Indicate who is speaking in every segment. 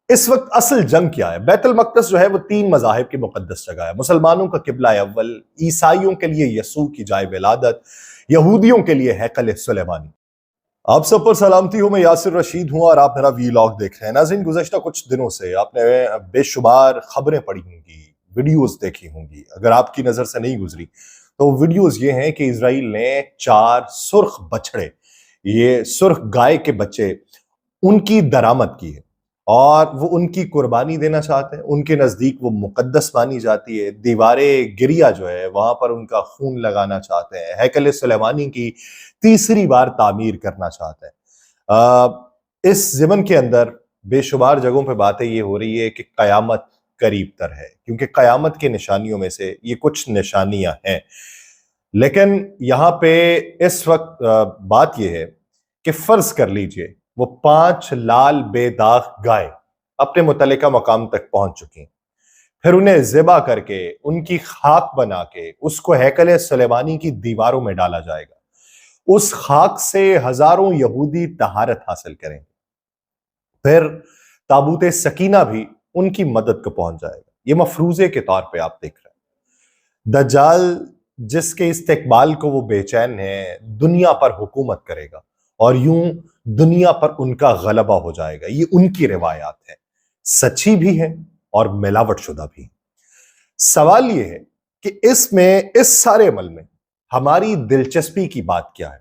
Speaker 1: اس وقت اصل جنگ کیا ہے؟ بیت المقدس جو ہے وہ 3 مذاہب کی مقدس جگہ ہے۔ مسلمانوں کا قبلہ اول، عیسائیوں کے لیے یسوع کی جائے ولادت، یہودیوں کے لیے ہیکل سلیمانی۔ آپ سب پر سلامتی ہوں، میں یاسر رشید ہوں اور آپ میرا ویلاگ دیکھ رہے ہیں۔ ناظرین، گزشتہ کچھ دنوں سے آپ نے بے شمار خبریں پڑھی ہوں گی، ویڈیوز دیکھی ہوں گی۔ اگر آپ کی نظر سے نہیں گزری تو ویڈیوز یہ ہیں کہ اسرائیل نے 4 سرخ بچھڑے، یہ سرخ گائے کے بچے، ان کی درآمد کی ہے اور وہ ان کی قربانی دینا چاہتے ہیں۔ ان کے نزدیک وہ مقدس مانی جاتی ہے۔ دیوار گریا جو ہے وہاں پر ان کا خون لگانا چاہتے ہیں۔ ہیکل سلیمانی کی تیسری بار تعمیر کرنا چاہتے ہیں۔ اس ضمن کے اندر بے شمار جگہوں پہ باتیں یہ ہو رہی ہے کہ قیامت قریب تر ہے، کیونکہ قیامت کے نشانیوں میں سے یہ کچھ نشانیاں ہیں۔ لیکن یہاں پہ اس وقت بات یہ ہے کہ فرض کر لیجئے وہ 5 لال بے داغ گائے اپنے متعلقہ مقام تک پہنچ چکی ہیں، پھر انہیں ذبح کر کے ان کی خاک بنا کے اس کو ہیکل سلیمانی کی دیواروں میں ڈالا جائے گا۔ اس خاک سے ہزاروں یہودی طہارت حاصل کریں گے، پھر تابوت سکینہ بھی ان کی مدد کو پہنچ جائے گا۔ یہ مفروضے کے طور پہ آپ دیکھ رہے ہیں۔ دجال جس کے استقبال کو وہ بے چین ہے، دنیا پر حکومت کرے گا اور یوں دنیا پر ان کا غلبہ ہو جائے گا۔ یہ ان کی روایات ہیں، سچی بھی ہیں اور ملاوٹ شدہ بھی ہیں۔ سوال یہ ہے کہ اس سارے عمل میں ہماری دلچسپی کی بات کیا ہے؟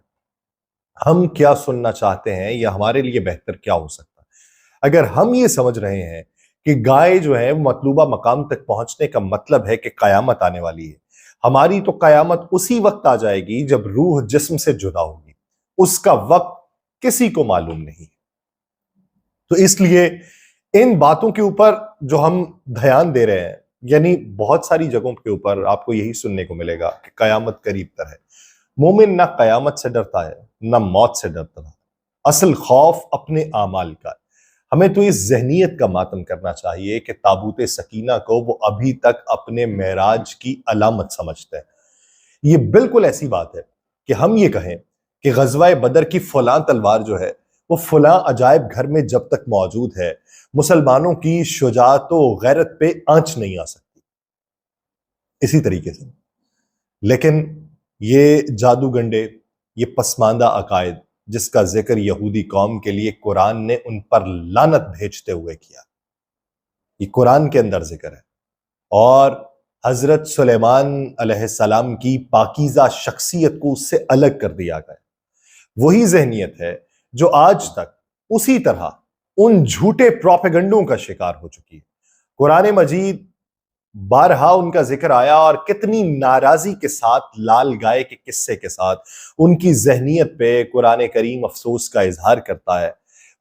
Speaker 1: ہم کیا سننا چاہتے ہیں یا ہمارے لیے بہتر کیا ہو سکتا ہے؟ اگر ہم یہ سمجھ رہے ہیں کہ گائے جو ہے مطلوبہ مقام تک پہنچنے کا مطلب ہے کہ قیامت آنے والی ہے، ہماری تو قیامت اسی وقت آ جائے گی جب روح جسم سے جدا ہوگی۔ اس کا وقت کسی کو معلوم نہیں۔ تو اس لیے ان باتوں کے اوپر جو ہم دھیان دے رہے ہیں، یعنی بہت ساری جگہوں کے اوپر آپ کو یہی سننے کو ملے گا کہ قیامت قریب تر ہے۔ مومن نہ قیامت سے ڈرتا ہے نہ موت سے ڈرتا ہے، اصل خوف اپنے اعمال کا ہے۔ ہمیں تو اس ذہنیت کا ماتم کرنا چاہیے کہ تابوت سکینہ کو وہ ابھی تک اپنے معراج کی علامت سمجھتے ہیں۔ یہ بالکل ایسی بات ہے کہ ہم یہ کہیں کہ غزوہ بدر کی فلاں تلوار جو ہے وہ فلاں عجائب گھر میں جب تک موجود ہے، مسلمانوں کی شجاعت و غیرت پہ آنچ نہیں آ سکتی۔ اسی طریقے سے لیکن یہ جادو گنڈے، یہ پسماندہ عقائد جس کا ذکر یہودی قوم کے لیے قرآن نے ان پر لعنت بھیجتے ہوئے کیا، یہ قرآن کے اندر ذکر ہے۔ اور حضرت سلیمان علیہ السلام کی پاکیزہ شخصیت کو اس سے الگ کر دیا گیا۔ وہی ذہنیت ہے جو آج تک اسی طرح ان جھوٹے پروپیگنڈوں کا شکار ہو چکی ہے۔ قرآن مجید بارہا ان کا ذکر آیا اور کتنی ناراضی کے ساتھ لال گائے کے قصے کے ساتھ ان کی ذہنیت پہ قرآن کریم افسوس کا اظہار کرتا ہے۔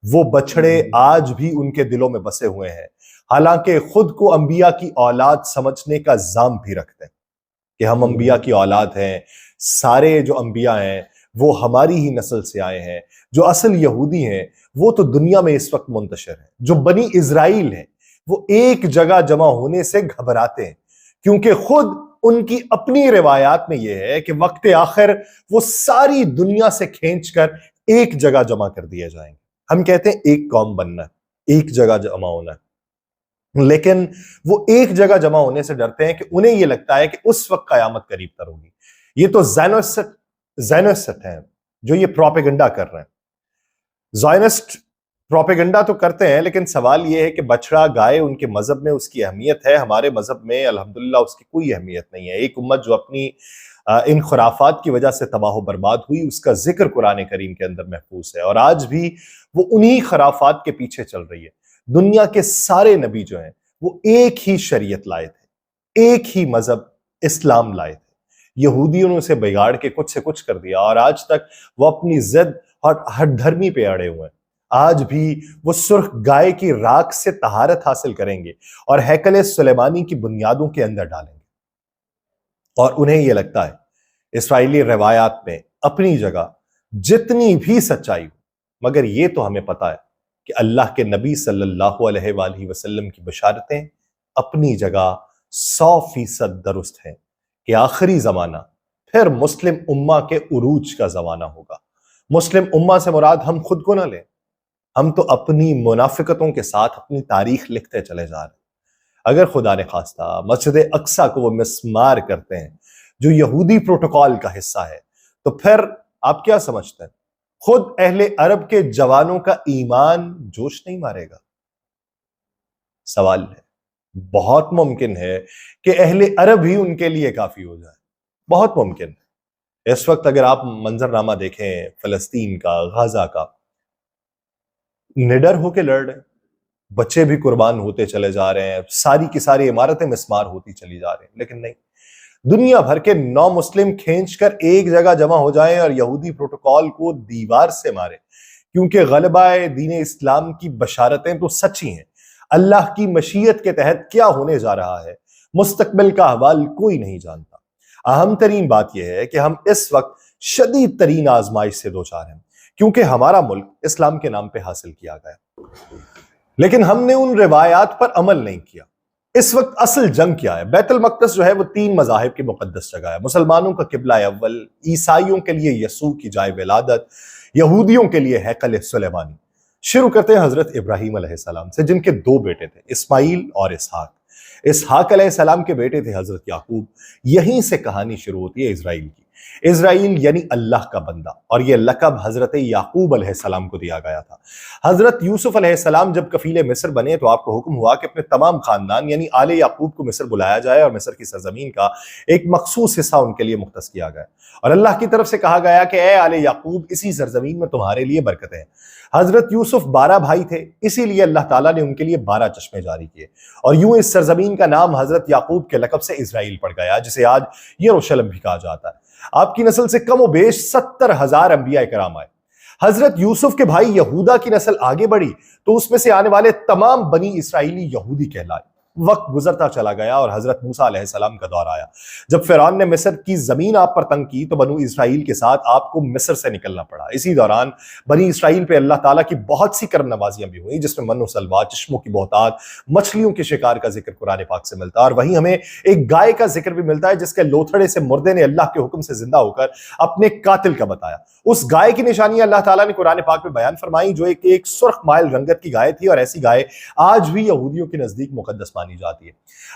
Speaker 1: وہ بچھڑے آج بھی ان کے دلوں میں بسے ہوئے ہیں، حالانکہ خود کو انبیاء کی اولاد سمجھنے کا زام بھی رکھتے ہیں کہ ہم انبیاء کی اولاد ہیں، سارے جو انبیاء ہیں وہ ہماری ہی نسل سے آئے ہیں۔ جو اصل یہودی ہیں وہ تو دنیا میں اس وقت منتشر ہیں۔ جو بنی اسرائیل ہیں وہ ایک جگہ جمع ہونے سے گھبراتے ہیں، کیونکہ خود ان کی اپنی روایات میں یہ ہے کہ وقت آخر وہ ساری دنیا سے کھینچ کر ایک جگہ جمع کر دیے جائیں گے۔ ہم کہتے ہیں ایک قوم بننا ہے، ایک جگہ جمع ہونا ہے، لیکن وہ ایک جگہ جمع ہونے سے ڈرتے ہیں کہ انہیں یہ لگتا ہے کہ اس وقت قیامت قریب تر ہوگی۔ یہ تو زائنسٹ ہیں جو یہ پروپیگنڈا کر رہے ہیں۔ زائنسٹ پروپیگنڈا تو کرتے ہیں، لیکن سوال یہ ہے کہ بچڑا گائے ان کے مذہب میں اس کی اہمیت ہے، ہمارے مذہب میں الحمدللہ اس کی کوئی اہمیت نہیں ہے۔ ایک امت جو اپنی ان خرافات کی وجہ سے تباہ و برباد ہوئی، اس کا ذکر قرآن کریم کے اندر محفوظ ہے، اور آج بھی وہ انہی خرافات کے پیچھے چل رہی ہے۔ دنیا کے سارے نبی جو ہیں وہ ایک ہی شریعت لائے تھے، ایک ہی مذہب اسلام لائے تھے۔ یہودیوں نے اسے بگاڑ کے کچھ سے کچھ کر دیا، اور آج تک وہ اپنی ضد اور ہٹ دھرمی پہ اڑے ہوئے ہیں۔ آج بھی وہ سرخ گائے کی راکھ سے طہارت حاصل کریں گے اور ہیکل سلیمانی کی بنیادوں کے اندر ڈالیں گے، اور انہیں یہ لگتا ہے اسرائیلی روایات میں اپنی جگہ جتنی بھی سچائی ہو، مگر یہ تو ہمیں پتا ہے کہ اللہ کے نبی صلی اللہ علیہ وآلہ وسلم کی بشارتیں اپنی جگہ 100% درست ہیں کہ آخری زمانہ پھر مسلم امہ کے عروج کا زمانہ ہوگا۔ مسلم امہ سے مراد ہم خود کو نہ لیں، ہم تو اپنی منافقتوں کے ساتھ اپنی تاریخ لکھتے چلے جا رہے ہیں۔ اگر خدا نے خواستہ مسجد اقصیٰ کو وہ مسمار کرتے ہیں جو یہودی پروٹوکول کا حصہ ہے، تو پھر آپ کیا سمجھتے ہیں خود اہل عرب کے جوانوں کا ایمان جوش نہیں مارے گا؟ سوال ہے، بہت ممکن ہے کہ اہل عرب ہی ان کے لیے کافی ہو جائے، بہت ممکن ہے۔ اس وقت اگر آپ منظرنامہ دیکھیں فلسطین کا، غزہ کا، نڈر ہو کے لڑ رہے ہیں، بچے بھی قربان ہوتے چلے جا رہے ہیں، ساری کی ساری عمارتیں مسمار ہوتی چلی جا رہی ہیں، لیکن نہیں، دنیا بھر کے 9 مسلم کھینچ کر ایک جگہ جمع ہو جائیں اور یہودی پروٹوکول کو دیوار سے مارے، کیونکہ غلبہ دین اسلام کی بشارتیں تو سچی ہیں۔ اللہ کی مشیت کے تحت کیا ہونے جا رہا ہے، مستقبل کا حوال کوئی نہیں جانتا۔ اہم ترین بات یہ ہے کہ ہم اس وقت شدید ترین آزمائش سے دوچار ہیں، کیونکہ ہمارا ملک اسلام کے نام پہ حاصل کیا گیا، لیکن ہم نے ان روایات پر عمل نہیں کیا۔ اس وقت اصل جنگ کیا ہے؟ بیت المقدس جو ہے وہ 3 مذاہب کی مقدس جگہ ہے۔ مسلمانوں کا قبلہ اول، عیسائیوں کے لیے یسوع کی جائے ولادت، یہودیوں کے لیے ہیکل سلیمانی۔ شروع کرتے ہیں حضرت ابراہیم علیہ السلام سے، جن کے 2 بیٹے تھے، اسماعیل اور اسحاق۔ اسحاق علیہ السلام کے بیٹے تھے حضرت یعقوب۔ یہیں سے کہانی شروع ہوتی ہے اسرائیل کی۔ اسرائیل یعنی اللہ کا بندہ، اور یہ لقب حضرت یعقوب علیہ السلام کو دیا گیا تھا۔ حضرت یوسف علیہ السلام جب کفیل مصر بنے تو آپ کو حکم ہوا کہ اپنے تمام خاندان یعنی آل یعقوب کو مصر بلایا جائے اور مصر کی سرزمین کا ایک مخصوص حصہ ان کے لیے مختص کیا گیا، اور اللہ کی طرف سے کہا گیا کہ اے آل یعقوب، اسی سرزمین میں تمہارے لیے برکتیں ہیں۔ حضرت یوسف 12 بھائی تھے، اسی لیے اللہ تعالیٰ نے ان کے لیے 12 چشمے جاری کیے، اور یوں اس سرزمین کا نام حضرت یعقوب کے لقب سے اسرائیل پڑ گیا، جسے آج یروشلم بھی کہا جاتا ہے۔ آپ کی نسل سے کم و بیش 70,000 انبیاء کرام آئے۔ حضرت یوسف کے بھائی یہودا کی نسل آگے بڑھی تو اس میں سے آنے والے تمام بنی اسرائیلی یہودی کہلائے۔ وقت گزرتا چلا گیا اور حضرت موسیٰ علیہ السلام کا دور آیا۔ جب فرعون نے مصر کی زمین آپ پر تنگ کی تو بنو اسرائیل کے ساتھ آپ کو مصر سے نکلنا پڑا۔ اسی دوران بنی اسرائیل پہ اللہ تعالیٰ کی بہت سی کرم نوازیاں بھی ہوئیں، جس میں من و سلوہ، چشموں کی بہتات، مچھلیوں کے شکار کا ذکر قرآن پاک سے ملتا ہے، اور وہیں ہمیں ایک گائے کا ذکر بھی ملتا ہے جس کے لوتھڑے سے مردے نے اللہ کے حکم سے زندہ ہو کر اپنے قاتل کا بتایا۔ اس گائے کی نشانیاں اللہ تعالیٰ نے قرآن پاک میں بیان فرمائی، جو ایک سرخ مائل رنگت کی گائے تھی، اور ایسی گائے آج بھی یہودیوں کے نزدیک مقدس مانی جاتی ہے۔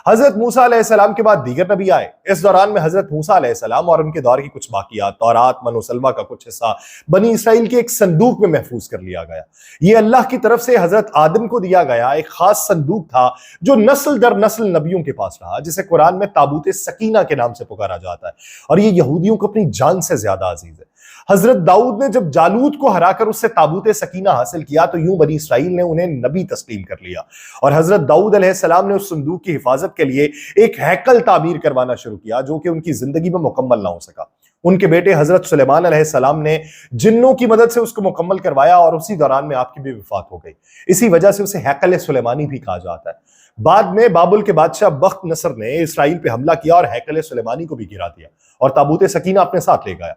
Speaker 1: حضرت موسیٰ علیہ السلام کے بعد دیگر نبی آئے۔ اس دوران میں حضرت موسیٰ علیہ السلام اور ان کے دور کی کچھ باقیات، تورات، من و سلوہ کا کچھ حصہ بنی اسرائیل کے ایک صندوق میں محفوظ کر لیا گیا۔ یہ اللہ کی طرف سے حضرت آدم کو دیا گیا ایک خاص صندوق تھا جو نسل در نسل نبیوں کے پاس رہا، جسے قرآن میں تابوت سکینہ کے نام سے پکارا جاتا ہے، اور یہ یہودیوں کو اپنی جان سے زیادہ عزیز ہے۔ حضرت داؤد نے جب جالوت کو ہرا کر اس سے تابوت سکینہ حاصل کیا تو یوں بنی اسرائیل نے انہیں نبی تسلیم کر لیا، اور حضرت داؤد علیہ السلام نے اس صندوق کی حفاظت کے لیے ایک ہیکل تعمیر کروانا شروع کیا، جو کہ ان کی زندگی میں مکمل نہ ہو سکا۔ ان کے بیٹے حضرت سلیمان علیہ السلام نے جنوں کی مدد سے اس کو مکمل کروایا، اور اسی دوران میں آپ کی بھی وفات ہو گئی۔ اسی وجہ سے اسے ہیکل سلیمانی بھی کہا جاتا ہے۔ بعد میں بابل کے بادشاہ بخت نصر نے اسرائیل پہ حملہ کیا اور ہیکل سلیمانی کو بھی گرا دیا اور تابوت سکینہ اپنے ساتھ لے گیا۔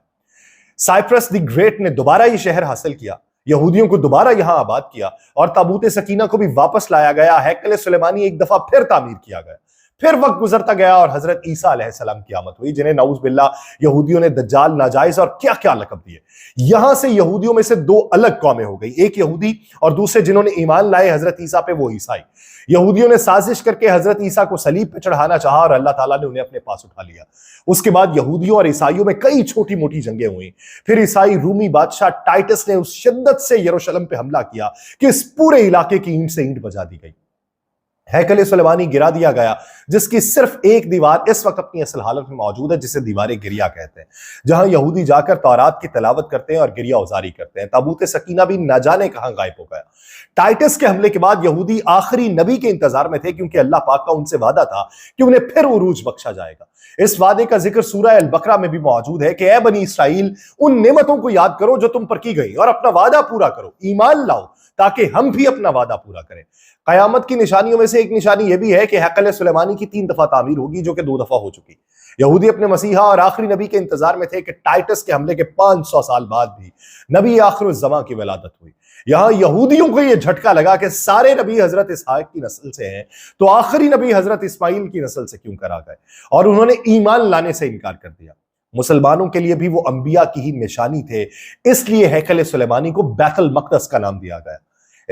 Speaker 1: سائپرس دی گریٹ نے دوبارہ یہ شہر حاصل کیا، یہودیوں کو دوبارہ یہاں آباد کیا، اور تابوت سکینہ کو بھی واپس لایا گیا۔ ہیکل سلیمانی ایک دفعہ پھر تعمیر کیا گیا۔ پھر وقت گزرتا گیا اور حضرت عیسیٰ علیہ السلام کی آمد ہوئی، جنہیں نعوذ باللہ یہودیوں نے دجال، ناجائز اور کیا کیا لقب دیے۔ یہاں سے یہودیوں میں سے 2 الگ قومیں ہو گئی، ایک یہودی اور دوسرے جنہوں نے ایمان لائے حضرت عیسیٰ پہ، وہ عیسائی۔ یہودیوں نے سازش کر کے حضرت عیسیٰ کو صلیب پہ چڑھانا چاہا اور اللہ تعالیٰ نے انہیں اپنے پاس اٹھا لیا۔ اس کے بعد یہودیوں اور عیسائیوں میں کئی چھوٹی موٹی جنگیں ہوئیں۔ پھر عیسائی رومی بادشاہ ٹائٹس نے اس شدت سے یروشلم پہ حملہ کیا کہ اس پورے علاقے کی اینٹ سے اینٹ بجا دی گئی۔ ہیکل سلیمانی گرا دیا گیا، جس کی صرف ایک دیوار اس وقت اپنی اصل حالت میں موجود ہے، جسے دیوار گریا کہتے ہیں، جہاں یہودی جا کر تورات کی تلاوت کرتے ہیں اور گریا اوزاری کرتے ہیں۔ تابوت سکینہ بھی نہ جانے کہاں غائب ہو گیا۔ ٹائٹس کے حملے کے بعد یہودی آخری نبی کے انتظار میں تھے، کیونکہ اللہ پاک کا ان سے وعدہ تھا کہ انہیں پھر عروج بخشا جائے گا۔ اس وعدے کا ذکر سورہ البقرہ میں بھی موجود ہے کہ اے بنی اسرائیل، ان نعمتوں کو یاد کرو جو تم پر کی گئی، اور اپنا وعدہ پورا کرو، ایمان لاؤ تاکہ ہم بھی اپنا وعدہ پورا کریں۔ قیامت کی نشانیوں میں سے ایک نشانی یہ بھی ہے کہ ہیکل سلیمانی کی 3 دفعہ تعمیر ہوگی، جو کہ 2 دفعہ ہو چکی۔ یہودی اپنے مسیحا اور آخری نبی کے انتظار میں تھے کہ ٹائٹس کے حملے کے 500 سال بعد بھی نبی آخر الزمان کی ولادت ہوئی۔ یہاں یہودیوں کو یہ جھٹکا لگا کہ سارے نبی حضرت اسحاق کی نسل سے ہیں، تو آخری نبی حضرت اسماعیل کی نسل سے کیوں کرا گئے، اور انہوں نے ایمان لانے سے انکار کر دیا۔ مسلمانوں کے لیے بھی وہ انبیاء کی ہی نشانی تھے، اس لیے ہیکل سلیمانی کو بیت المقدس کا نام دیا گیا۔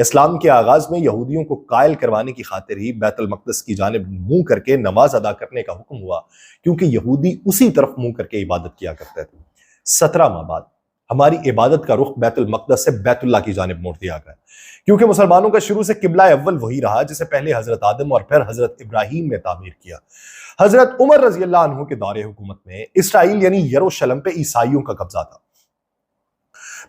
Speaker 1: اسلام کے آغاز میں یہودیوں کو قائل کروانے کی خاطر ہی بیت المقدس کی جانب منہ کر کے نماز ادا کرنے کا حکم ہوا، کیونکہ یہودی اسی طرف منہ کر کے عبادت کیا کرتے تھے۔ 17 ماہ بعد ہماری عبادت کا رخ بیت المقدس سے بیت اللہ کی جانب موڑ دیا گیا، کیونکہ مسلمانوں کا شروع سے قبلہ اول وہی رہا جسے پہلے حضرت آدم اور پھر حضرت ابراہیم نے تعمیر کیا۔ حضرت عمر رضی اللہ عنہ کے دور حکومت میں اسرائیل یعنی یروشلم پہ عیسائیوں کا قبضہ تھا۔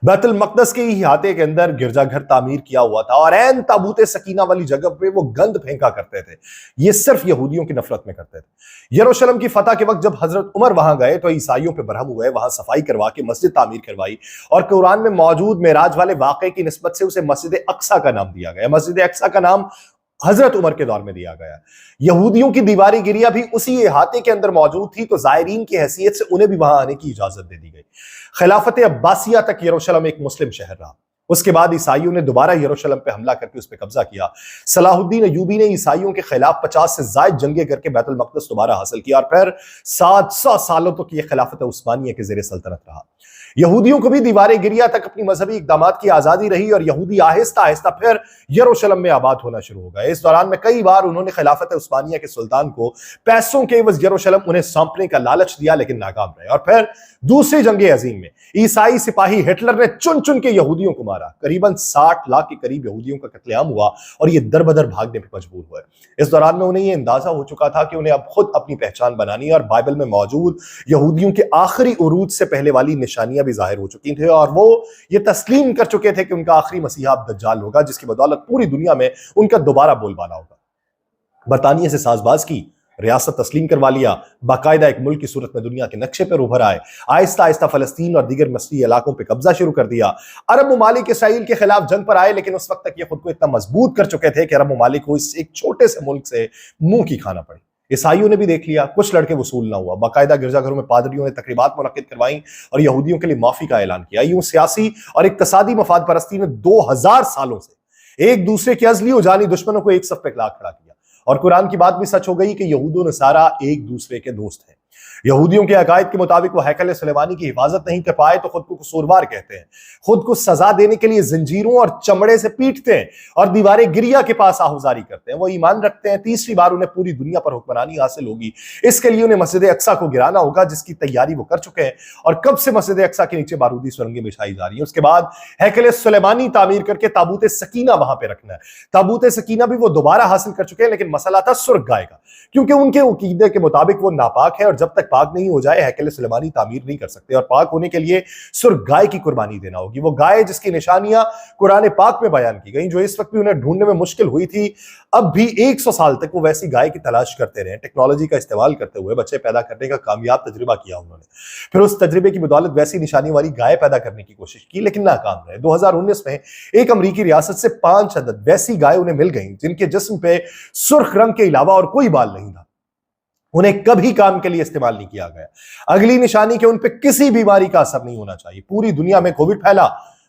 Speaker 1: بیت المقدس کے احاطے کے اندر گرجا گھر تعمیر کیا ہوا تھا، اور عین تابوت سکینہ والی جگہ پہ وہ گند پھینکا کرتے تھے۔ یہ صرف یہودیوں کی نفرت میں کرتے تھے۔ یروشلم کی فتح کے وقت جب حضرت عمر وہاں گئے تو عیسائیوں پہ برہم ہوئے، وہاں صفائی کروا کے مسجد تعمیر کروائی، اور قرآن میں موجود معراج والے واقعے کی نسبت سے اسے مسجد اقصیٰ کا نام دیا گیا۔ مسجد اقصیٰ کا نام حضرت عمر کے دور میں دیا گیا۔ یہودیوں کی دیواری گریہ بھی اسی احاطے کے اندر موجود تھی، تو زائرین کی حیثیت سے انہیں بھی وہاں آنے کی اجازت دے دی گئی۔ خلافت عباسیہ تک یروشلم ایک مسلم شہر رہا۔ اس کے بعد عیسائیوں نے دوبارہ یروشلم پہ حملہ کر کے اس پہ قبضہ کیا۔ صلاح الدین ایوبی نے عیسائیوں کے خلاف 50 سے زائد جنگیں کر کے بیت المقدس دوبارہ حاصل کیا، اور پھر 700 سالوں تک یہ خلافت عثمانیہ کے زیر سلطنت رہا۔ یہودیوں کو بھی دیوار گریہ تک اپنی مذہبی اقدامات کی آزادی رہی، اور یہودی آہستہ آہستہ پھر یروشلم میں آباد ہونا شروع ہو گئے۔ اس دوران میں کئی بار انہوں نے خلافت عثمانیہ کے سلطان کو پیسوں کے عوض یروشلم انہیں سونپنے کا لالچ دیا، لیکن ناکام رہے۔ اور پھر دوسری جنگ عظیم میں عیسائی سپاہی ہٹلر نے چن چن کے یہودیوں کو مارا۔ قریباً 60 لاکھ کے قریب یہودیوں کا قتل عام ہوا، اور یہ در بدر بھاگنے پہ مجبور ہوئے۔ اس دوران میں انہیں یہ اندازہ ہو چکا تھا کہ انہیں اب خود اپنی پہچان بنانی ہے، اور بائبل میں موجود یہودیوں کے آخری عروج سے پہلے والی نشانیاں بھی ظاہر ہو چکی تھیں، اور وہ یہ تسلیم کر چکے تھے کہ ان کا آخری مسیحا اب دجال ہوگا، جس کی بدولت پوری دنیا میں ان کا دوبارہ بول بالا ہوگا۔ برطانیہ سے ساز باز کی، ریاست تسلیم کروا لیا، باقاعدہ ایک ملک کی صورت میں دنیا کے نقشے پر ابھر آئے، آہستہ آہستہ فلسطین اور دیگر مصری علاقوں پہ قبضہ شروع کر دیا۔ عرب ممالک اسرائیل کے خلاف جنگ پر آئے، لیکن اس وقت تک یہ خود کو اتنا مضبوط کر چکے تھے کہ عرب ممالک کو اس ایک چھوٹے سے ملک سے منہ کی کھانا پڑی۔ عیسائیوں نے بھی دیکھ لیا، کچھ لڑکے وصول نہ ہوا۔ باقاعدہ گرجا گھروں میں پادریوں نے تقریبات منعقد کروائیں اور یہودیوں کے لیے معافی کا اعلان کیا۔ یوں سیاسی اور اقتصادی مفاد پرستی نے 2000 سالوں سے ایک دوسرے کے ازلی و جانی دشمنوں کو ایک صف پہ لا کھڑا کیا، اور قرآن کی بات بھی سچ ہو گئی کہ یہود و نصارہ ایک دوسرے کے دوست ہیں۔ یہودیوں کے عقائد کے مطابق وہ ہیکل سلیمانی کی حفاظت نہیں کر پائے تو خود کو قصوروار کہتے ہیں، خود کو سزا دینے کے لیے زنجیروں اور چمڑے سے پیٹتے ہیں، اور دیوار گریہ کے پاس آہوزاری کرتے ہیں۔ وہ ایمان رکھتے ہیں تیسری بار انہیں پوری دنیا پر حکمرانی حاصل ہوگی، اس کے لیے انہیں مسجد اقصیٰ کو گرانا ہوگا، جس کی تیاری وہ کر چکے ہیں، اور کب سے مسجد اقصیٰ کے نیچے بارودی سرنگیں بچھائی جا رہی ہیں۔ اس کے بعد ہیکل سلیمانی تعمیر کر کے تابوت سکینہ وہاں پہ رکھنا ہے۔ تابوت سکینہ بھی وہ دوبارہ حاصل کر چکے ہیں، لیکن مسئلہ تھا سرخ گائے کا، کیونکہ ان کے عقیدے کے مطابق وہ ناپاک ہے، اور جب تک پاک نہیں ہو جائے ہیکل سلیمانی تعمیر نہیں کر سکتے، اور پاک ہونے کے لیے سرخ گائے کی قربانی دینا ہوگی۔ وہ گائے جس کی نشانیاں قرآن پاک میں بیان کی گئیں، جو اس وقت بھی انہیں ڈھونڈنے میں مشکل ہوئی تھی، اب بھی 100 سال تک وہ ویسی گائے کی تلاش کرتے رہے۔ ٹیکنالوجی کا استعمال کرتے ہوئے بچے پیدا کرنے کا کامیاب تجربہ کیا انہوں نے، پھر اس تجربے کی بدولت ویسی نشانی والی گائے پیدا کرنے کی کوشش کی، لیکن ناکام رہے۔ 2019 میں ایک امریکی ریاست سے 5 عدد ویسی گائے انہیں مل گئیں جن کے جسم پہ سرخ رنگ کے علاوہ اور کوئی بال نہیں تھا، انہیں کبھی کام کے لیے استعمال نہیں کیا گیا۔ اگلی نشانی کہ ان پہ کسی بیماری کا اثر نہیں ہونا چاہیے۔ پوری دنیا میں کووڈ پھیلا،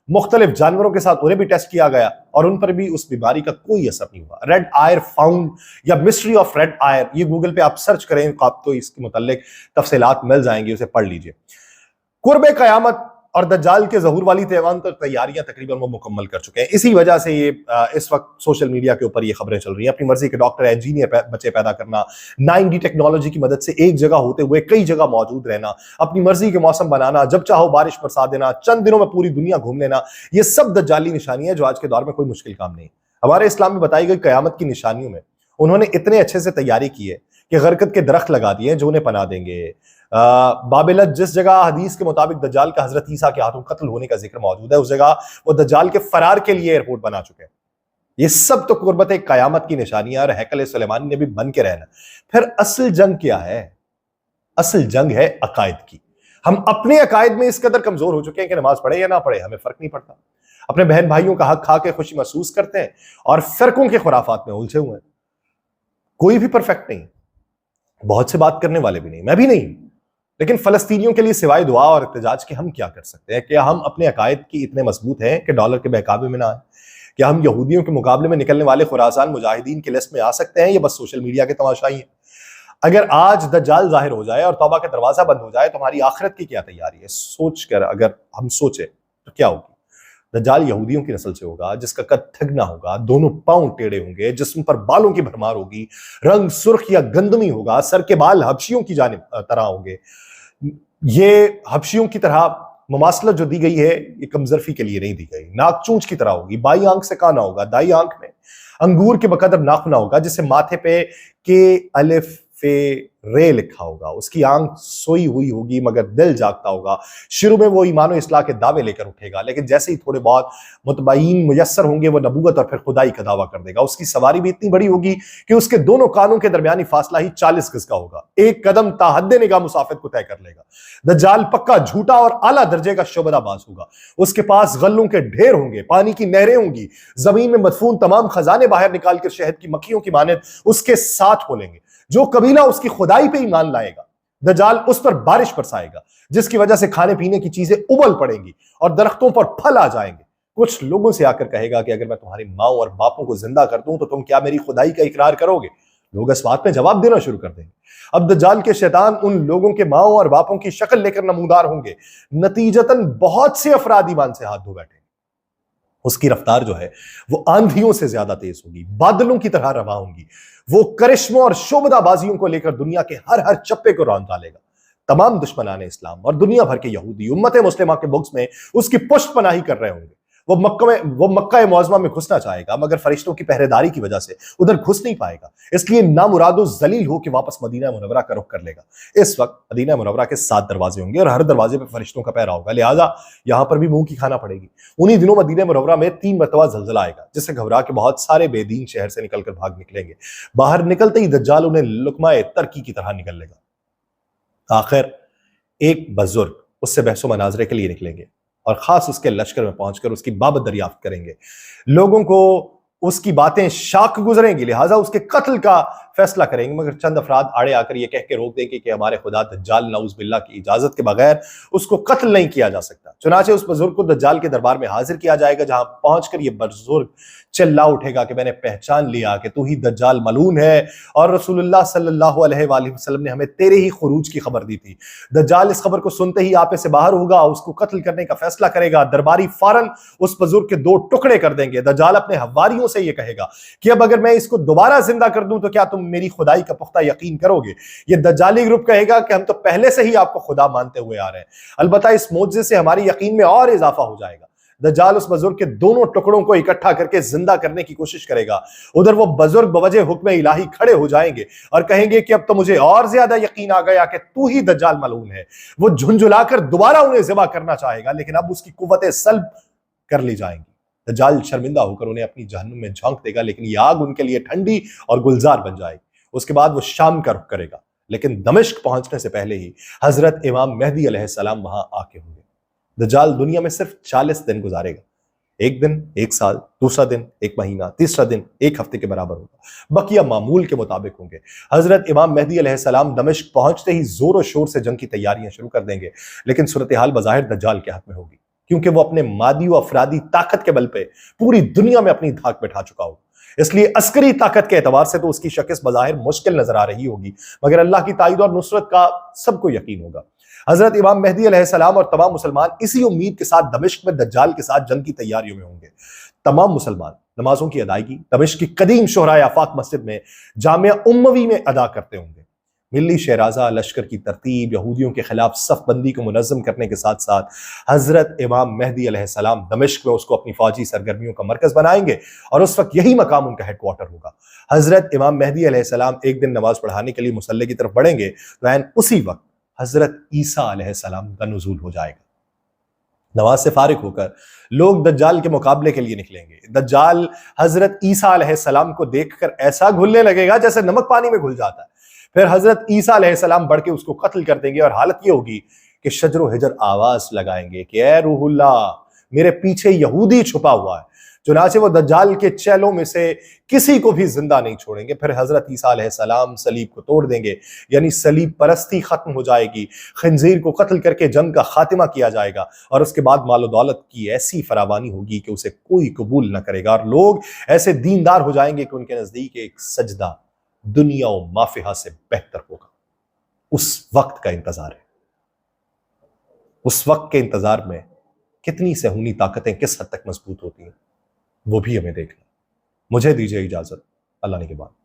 Speaker 1: مختلف جانوروں کے ساتھ انہیں بھی ٹیسٹ کیا گیا، اور ان پر بھی اس بیماری کا کوئی اثر نہیں ہوا۔ ریڈ آئر فاؤنڈ یا مسٹری آف ریڈ آئر، یہ گوگل پہ آپ سرچ کریں، آپ کو اس کے متعلق تفصیلات مل جائیں گی، اسے پڑھ لیجئے۔ قرب قیامت اور دجال کے ظہور والی تیوان تک تیاریاں تقریباً وہ مکمل کر چکے ہیں۔ اسی وجہ سے یہ اس وقت سوشل میڈیا کے اوپر یہ خبریں چل رہی ہیں۔ اپنی مرضی کے ڈاکٹر انجینئر بچے پیدا کرنا، 9D ٹیکنالوجی کی مدد سے ایک جگہ ہوتے ہوئے کئی جگہ موجود رہنا، اپنی مرضی کے موسم بنانا، جب چاہو بارش برسا دینا، چند دنوں میں پوری دنیا گھوم لینا، یہ سب دجالی نشانی ہے جو آج کے دور میں کوئی مشکل کام نہیں۔ ہمارے اسلام میں بتائی گئی قیامت کی نشانیوں میں انہوں نے اتنے اچھے سے تیاری کی ہے کہ غرقت کے درخت لگا دیے جو انہیں پناہ دیں گے۔ بابلت جس جگہ حدیث کے مطابق دجال کا حضرت عیسیٰ کے ہاتھوں قتل ہونے کا ذکر موجود ہے، اس جگہ وہ دجال کے فرار کے لیے ایئرپورٹ بنا چکے ہیں۔ یہ سب تو قربت قیامت کی نشانیاں، اور ہیکل سلیمانی نے بھی بن کے رہنا۔ پھر اصل جنگ کیا ہے؟ اصل جنگ ہے عقائد کی۔ ہم اپنے عقائد میں اس قدر کمزور ہو چکے ہیں کہ نماز پڑھے یا نہ پڑھے ہمیں فرق نہیں پڑتا، اپنے بہن بھائیوں کا حق کھا کے خوشی محسوس کرتے ہیں، اور فرقوں کے خرافات میں الجھے ہوئے ہیں۔ کوئی بھی پرفیکٹ نہیں، بہت سے بات کرنے والے بھی نہیں، میں بھی نہیں، لیکن فلسطینیوں کے لیے سوائے دعا اور احتجاج کے ہم کیا کر سکتے ہیں؟ کیا ہم اپنے عقائد کی اتنے مضبوط ہیں کہ ڈالر کے بہکاوے میں نہ آئیں؟ کیا ہم یہودیوں کے مقابلے میں نکلنے والے خراسان مجاہدین کی لسٹ میں آ سکتے ہیں، یا بس سوشل میڈیا کے تماشائی ہیں؟ اگر آج دجال ظاہر ہو جائے اور توبہ کا دروازہ بند ہو جائے تو ہماری آخرت کی کیا تیاری ہے؟ سوچ کر اگر ہم سوچیں تو کیا ہوگی؟ دجال یہودیوں کی نسل سے ہوگا، جس کا قد تھگنا ہوگا، دونوں پاؤں ٹیڑھے ہوں گے، جسم پر بالوں کی بھرمار ہوگی، رنگ سرخ یا گندمی ہوگا، سر کے بال حبشیوں کی جانب طرح ہوں گے۔ یہ حبشیوں کی طرح مماثلت جو دی گئی ہے یہ کمزرفی کے لیے نہیں دی گئی۔ ناک چونچ کی طرح ہوگی، بائیں آنکھ سے کانا ہوگا، دائیں آنکھ میں انگور کے بقدر ناخنا ہوگا، جسے ماتھے پہ کے الف فے رے لکھا ہوگا۔ اس کی آنکھ سوئی ہوئی ہوگی مگر دل جاگتا ہوگا۔ شروع میں وہ ایمان و اصلاح کے دعوے لے کر اٹھے گا، لیکن جیسے ہی تھوڑے بہت متبعین میسر ہوں گے وہ نبوت اور پھر خدائی کا دعویٰ کر دے گا۔ اس کی سواری بھی اتنی بڑی ہوگی کہ اس کے دونوں کانوں کے درمیانی فاصلہ ہی 40 گز کا ہوگا۔ ایک قدم تا حد نگاہ مسافت کو طے کر لے گا۔ دجال پکا جھوٹا اور اعلیٰ درجے کا شعبدہ باز ہوگا۔ اس کے پاس غلوں کے ڈھیر ہوں گے، پانی کی نہریں ہوں گی، زمین میں مدفون تمام خزانے باہر نکال کر شہد کی مکھیوں کی مانند اس کے ساتھ بولیں گے۔ جو قبیلہ اس کی خدائی پہ ایمان لائے گا، دجال اس پر بارش برسائے گا، جس کی وجہ سے کھانے پینے کی چیزیں ابل پڑیں گی اور درختوں پر پھل آ جائیں گے۔ کچھ لوگوں سے آ کر کہے گا کہ اگر میں تمہاری ماؤں اور باپوں کو زندہ کر دوں تو تم کیا میری خدائی کا اقرار کرو گے؟ لوگ اس بات میں جواب دینا شروع کر دیں گے۔ اب دجال کے شیطان ان لوگوں کے ماؤں اور باپوں کی شکل لے کر نمودار ہوں گے۔ نتیجتاً بہت سے افراد ایمان سے ہاتھ دھو بیٹھے۔ اس کی رفتار جو ہے وہ آندھیوں سے زیادہ تیز ہوگی، بادلوں کی طرح رواں ہوں گی۔ وہ کرشموں اور شعبدہ بازیوں کو لے کر دنیا کے ہر چپے کو رون ڈالے گا۔ تمام دشمنان اسلام اور دنیا بھر کے یہودی امت مسلمہ کے بغض میں اس کی پشت پناہی کر رہے ہوں گے۔ وہ مکہ معظمہ میں گھسنا چاہے گا مگر فرشتوں کی پہرے داری کی وجہ سے ادھر گھس نہیں پائے گا، اس لیے نامراد و ذلیل ہو کے واپس مدینہ منورہ کا رخ کر لے گا۔ اس وقت مدینہ منورہ کے 7 دروازے ہوں گے اور ہر دروازے پہ فرشتوں کا پہرا ہوگا، لہٰذا یہاں پر بھی منہ کی کھانا پڑے گی۔ انہی دنوں مدینہ منورہ میں 3 مرتبہ زلزلہ آئے گا، جس سے گھبرا کے بہت سارے بے دین شہر سے نکل کر بھاگ نکلیں گے۔ باہر نکلتے ہی دجال انہیں لقمہ ترکی کی طرح نکل لے گا۔ آخر ایک بزرگ اس سے بحث و مناظرے کے لیے نکلیں گے اور خاص اس کے لشکر میں پہنچ کر اس کی بابت دریافت کریں گے۔ لوگوں کو اس کی باتیں شاک گزریں گی، لہٰذا اس کے قتل کا فیصلہ کریں گے، مگر چند افراد آڑے آ کر یہ کہہ کے روک دیں گے کہ ہمارے خدا دجال نعوذ باللہ کی اجازت کے بغیر اس کو قتل نہیں کیا جا سکتا۔ چنانچہ اس بزرگ کو دجال کے دربار میں حاضر کیا جائے گا، جہاں پہنچ کر یہ بزرگ چلا اٹھے گا کہ میں نے پہچان لیا کہ تو ہی دجال ملعون ہے، اور رسول اللہ صلی اللہ علیہ وآلہ وسلم نے ہمیں تیرے ہی خروج کی خبر دی تھی۔ دجال اس خبر کو سنتے ہی آپے سے باہر ہوگا، اس کو قتل کرنے کا فیصلہ کرے گا۔ درباری فوراً اس بزرگ کے 2 ٹکڑے کر دیں گے۔ دجال اپنے حواریوں سے یہ کہے گا کہ اب اگر میں اس کو دوبارہ زندہ کر دوں تو کیا تم میری خدائی کا پختہ یقین کرو گے؟ یہ دجالی گروپ کہے گا کہ ہم تو پہلے سے ہی آپ کو خدا مانتے ہوئے آ رہے ہیں، البتہ اس معجزے سے ہماری یقین میں اور اضافہ ہو جائے گا۔ دجال اس بزرگ کے دونوں ٹکڑوں کو اکٹھا کر کے زندہ کرنے کی کوشش کرے گا۔ ادھر وہ بزرگ بوجہ حکم الہی کھڑے ہو جائیں گے اور کہیں گے کہ اب تو مجھے اور زیادہ یقین آ گیا کہ تو ہی دجال ملعون ہے۔ وہ جھنجھلا کر دوبارہ انہیں ذبح کرنا چاہے گا، لیکن اب اس کی قوتیں سلب کر لی جائیں گی۔ دجال شرمندہ ہو کر انہیں اپنی جہنم میں جھونک دے گا، لیکن یہ آگ ان کے لیے ٹھنڈی اور گلزار بن جائے گی۔ اس کے بعد وہ شام کا رخ کرے گا، لیکن دمشق پہنچنے سے پہلے ہی حضرت امام مہدی علیہ السلام وہاں آ کے ہوں گے۔ دجال دنیا میں صرف 40 دن گزارے گا، ایک دن 1 سال، دوسرا دن 1 مہینہ، تیسرا دن 1 ہفتے کے برابر ہوگا، بقیہ معمول کے مطابق ہوں گے۔ حضرت امام مہدی علیہ السلام دمشق پہنچتے ہی زور و شور سے جنگ کی تیاریاں شروع کر دیں گے، لیکن صورتحال بظاہر دجال کے حق میں ہوگی، کیونکہ وہ اپنے مادی و افرادی طاقت کے بل پہ پوری دنیا میں اپنی دھاک بٹھا چکا ہوگا۔ اس لیے عسکری طاقت کے اعتبار سے تو اس کی شکست بظاہر مشکل نظر آ رہی ہوگی، مگر اللہ کی تائید اور نصرت کا سب کو یقین ہوگا۔ حضرت امام مہدی علیہ السلام اور تمام مسلمان اسی امید کے ساتھ دمشق میں دجال کے ساتھ جنگ کی تیاریوں میں ہوں گے۔ تمام مسلمان نمازوں کی ادائیگی دمشق کی قدیم شہرائے آفاق مسجد میں جامع اموی میں ادا کرتے ہوں گے۔ ملی شہرازہ لشکر کی ترتیب، یہودیوں کے خلاف صف بندی کو منظم کرنے کے ساتھ ساتھ حضرت امام مہدی علیہ السلام دمشق میں اس کو اپنی فوجی سرگرمیوں کا مرکز بنائیں گے، اور اس وقت یہی مقام ان کا ہیڈ کوارٹر ہوگا۔ حضرت امام مہدی علیہ السلام ایک دن نماز پڑھانے کے لیے مصلی کی طرف بڑھیں گے تو عین اسی وقت حضرت عیسیٰ علیہ السلام کا نزول ہو جائے گا۔ نماز سے فارغ ہو کر لوگ دجال کے مقابلے کے لیے نکلیں گے۔ دجال حضرت عیسیٰ علیہ السلام کو دیکھ کر ایسا گھلنے لگے گا جیسے نمک پانی میں گھل جاتا ہے۔ پھر حضرت عیسیٰ علیہ السلام بڑھ کے اس کو قتل کر دیں گے، اور حالت یہ ہوگی کہ شجر و حجر آواز لگائیں گے کہ اے روح اللہ، میرے پیچھے یہودی چھپا ہوا ہے۔ چنانچہ وہ دجال کے چیلوں میں سے کسی کو بھی زندہ نہیں چھوڑیں گے۔ پھر حضرت عیسیٰ علیہ السلام صلیب کو توڑ دیں گے، یعنی صلیب پرستی ختم ہو جائے گی، خنزیر کو قتل کر کے جنگ کا خاتمہ کیا جائے گا، اور اس کے بعد مال و دولت کی ایسی فراوانی ہوگی کہ اسے کوئی قبول نہ کرے گا، اور لوگ ایسے دیندار ہو جائیں گے کہ ان کے نزدیک ایک سجدہ دنیا و مافیہا سے بہتر ہوگا۔ اس وقت کا انتظار ہے، اس وقت کے انتظار میں کتنی صہیونی طاقتیں کس حد تک مضبوط ہوتی ہیں وہ بھی ہمیں دیکھنا. مجھے دیجیے اجازت. اللہ نے کے بعد.